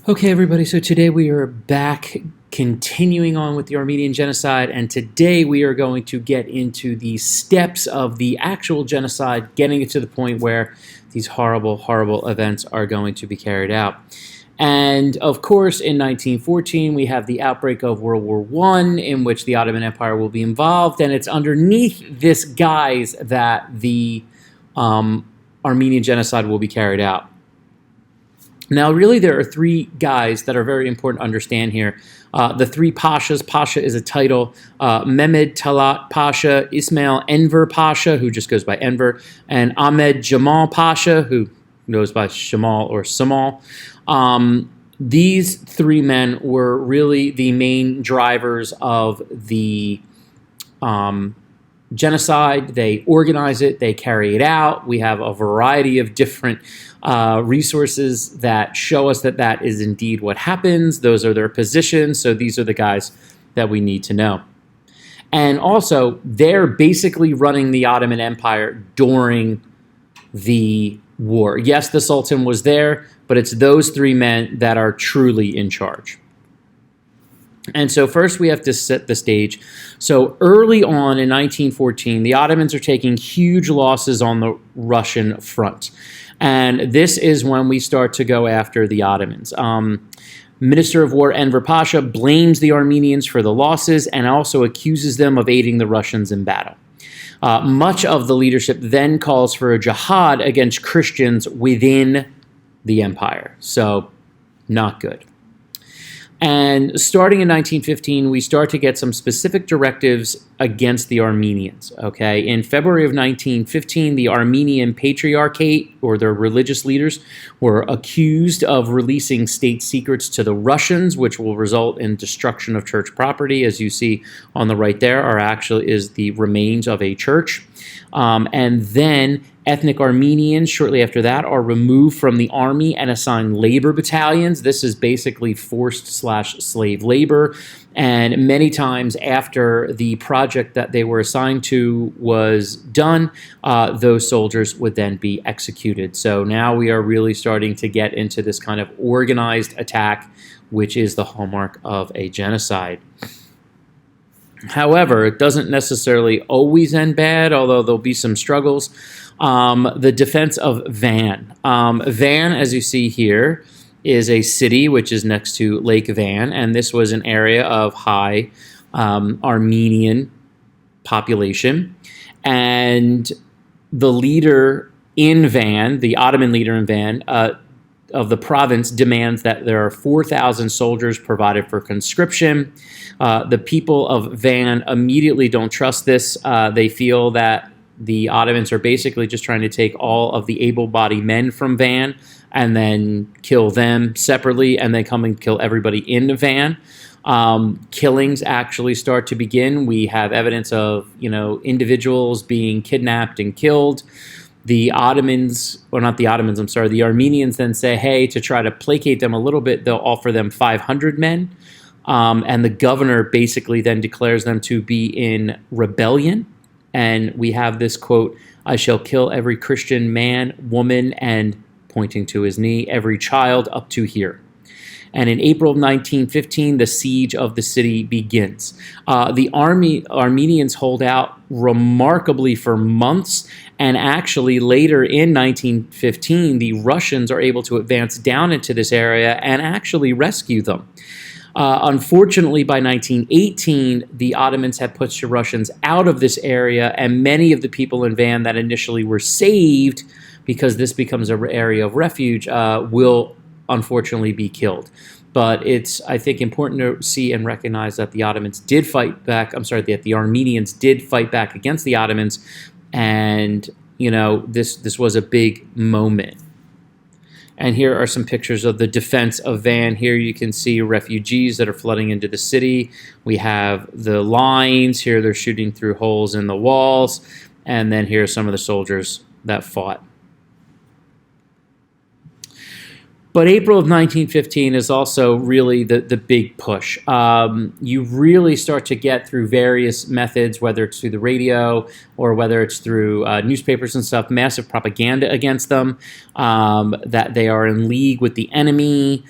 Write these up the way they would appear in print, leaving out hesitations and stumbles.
Okay, everybody, so today we are back continuing on with the Armenian Genocide, and today we are going to get into the steps of the actual genocide, getting it to the point where these horrible, horrible events are going to be carried out. And of course, in 1914, we have the outbreak of World War I, in which the Ottoman Empire will be involved, and it's underneath this guise that the Armenian Genocide will be carried out. Now, really, there are three guys that are very important to understand here. The three Pashas. Pasha is a title. Mehmet Talaat Pasha, Ismail Enver Pasha, who just goes by Enver, and Ahmed Jamal Pasha, who goes by Shamal or Samal. These three men were really the main drivers of the genocide. They organize it, they carry it out. We have a variety of different resources that show us that that is indeed what happens. Those are their positions, so these are the guys that we need to know. And also, they're basically running the Ottoman Empire during the war. Yes, the Sultan was there, but it's those three men that are truly in charge. And so first we have to set the stage. So early on in 1914, the Ottomans are taking huge losses on the Russian front. And this is when we start to go after the Ottomans. Minister of War Enver Pasha blames the Armenians for the losses and also accuses them of aiding the Russians in battle. Much of the leadership then calls for a jihad against Christians within the empire. So not good. And starting in 1915, we start to get some specific directives against the Armenians, okay? In February of 1915, the Armenian Patriarchate, or their religious leaders, were accused of releasing state secrets to the Russians, which will result in destruction of church property. As you see on the right there is the remains of a church. And then ethnic Armenians, shortly after that, are removed from the army and assigned labor battalions. This is basically forced/slave labor. And many times after the project that they were assigned to was done, those soldiers would then be executed. So now we are really starting to get into this kind of organized attack, which is the hallmark of a genocide. However, it doesn't necessarily always end bad, although there'll be some struggles. The defense of Van. Van, as you see here, is a city which is next to Lake Van, and this was an area of high Armenian population. And the leader in Van, the Ottoman leader in Van, of the province, demands that there are 4,000 soldiers provided for conscription. The people of Van immediately don't trust this. They feel that the Ottomans are basically just trying to take all of the able-bodied men from Van and then kill them separately and then come and kill everybody in Van. Killings actually start to begin. We have evidence of, individuals being kidnapped and killed. The Ottomans, or not the Ottomans, I'm sorry, the Armenians then say, hey, to try to placate them a little bit, they'll offer them 500 men. And the governor basically then declares them to be in rebellion. And we have this quote, I shall kill every Christian man, woman, and pointing to his knee, every child up to here. And in April of 1915, the siege of the city begins. The Armenians hold out remarkably for months, and actually later in 1915, the Russians are able to advance down into this area and actually rescue them. Unfortunately, by 1918, the Ottomans had pushed the Russians out of this area, and many of the people in Van that initially were saved, because this becomes an area of refuge, will unfortunately be killed. But it's, I think, important to see and recognize that the Ottomans did fight back. That the Armenians did fight back against the Ottomans, and this was a big moment. And here are some pictures of the defense of Van. Here you can see refugees that are flooding into the city. We have the lines. Here they're shooting through holes in the walls. And then here are some of the soldiers that fought. But April of 1915 is also really the big push. You really start to get through various methods, whether it's through the radio or whether it's through newspapers and stuff, massive propaganda against them, that they are in league with the enemy.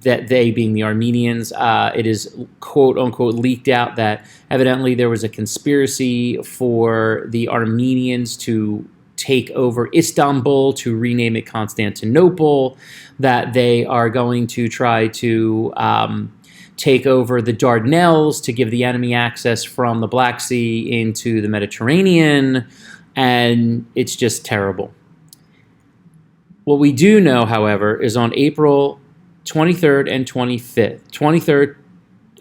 That they, being the Armenians, it is quote unquote leaked out that evidently there was a conspiracy for the Armenians to take over Istanbul, to rename it Constantinople, that they are going to try to take over the Dardanelles to give the enemy access from the Black Sea into the Mediterranean, and it's just terrible. What we do know, however, is on April 23rd and 25th, 23rd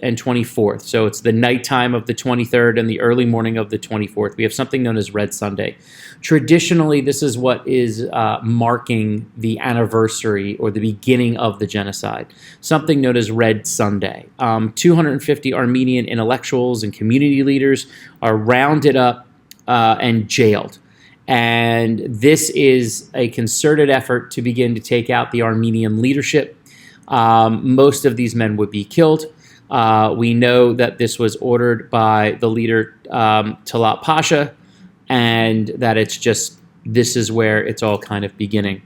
and 24th, so it's the nighttime of the 23rd and the early morning of the 24th, we have something known as Red Sunday. Traditionally, this is what is marking the anniversary or the beginning of the genocide, something known as Red Sunday. 250 Armenian intellectuals and community leaders are rounded up and jailed. And this is a concerted effort to begin to take out the Armenian leadership. Most of these men would be killed. We know that this was ordered by the leader, Talaat Pasha, and that it's just, this is where it's all kind of beginning.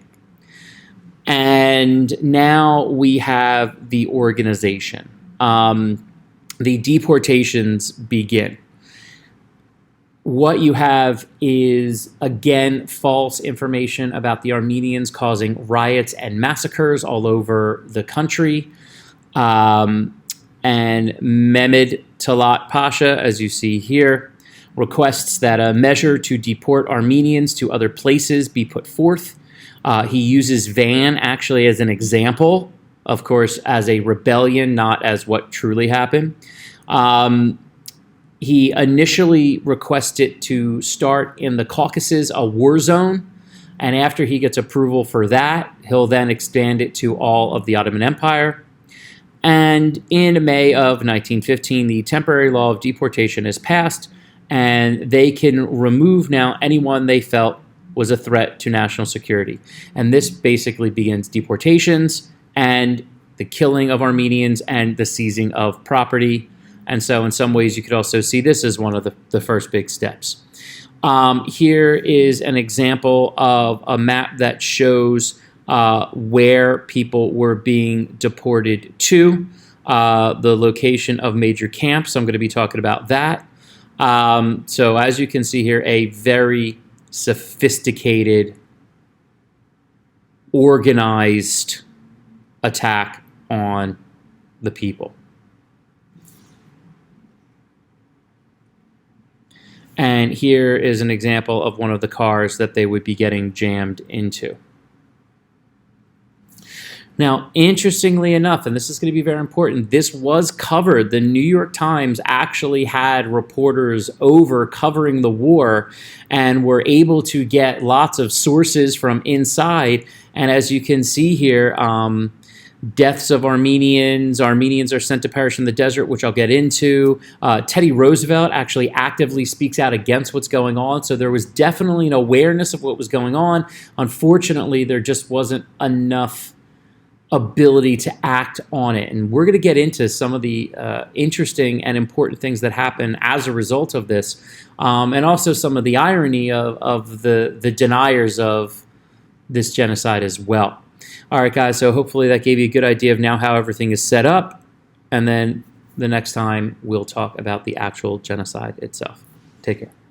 And now we have the organization. The deportations begin. What you have is, again, false information about the Armenians causing riots and massacres all over the country. And Mehmet Talaat Pasha, as you see here, requests that a measure to deport Armenians to other places be put forth. He uses Van actually as an example, of course, as a rebellion, not as what truly happened. He initially requested to start in the Caucasus, a war zone, and after he gets approval for that, he'll then expand it to all of the Ottoman Empire. And in May of 1915, the temporary law of deportation is passed, and they can remove now anyone they felt was a threat to national security. And this basically begins deportations and the killing of Armenians and the seizing of property. And so in some ways you could also see this as one of the first big steps. Here is an example of a map that shows where people were being deported to, the location of major camps. I'm going to be talking about that. So as you can see here, a very sophisticated, organized attack on the people. And here is an example of one of the cars that they would be getting jammed into. Now, interestingly enough, and this is going to be very important, this was covered. The New York Times actually had reporters over covering the war and were able to get lots of sources from inside. And as you can see here, deaths of Armenians are sent to perish in the desert, which I'll get into. Teddy Roosevelt actually actively speaks out against what's going on. So there was definitely an awareness of what was going on. Unfortunately, there just wasn't enough ability to act on it. And we're going to get into some of the interesting and important things that happen as a result of this, and also some of the irony of the deniers of this genocide as well. All right, guys, so hopefully that gave you a good idea of now how everything is set up, and then the next time we'll talk about the actual genocide itself. Take care.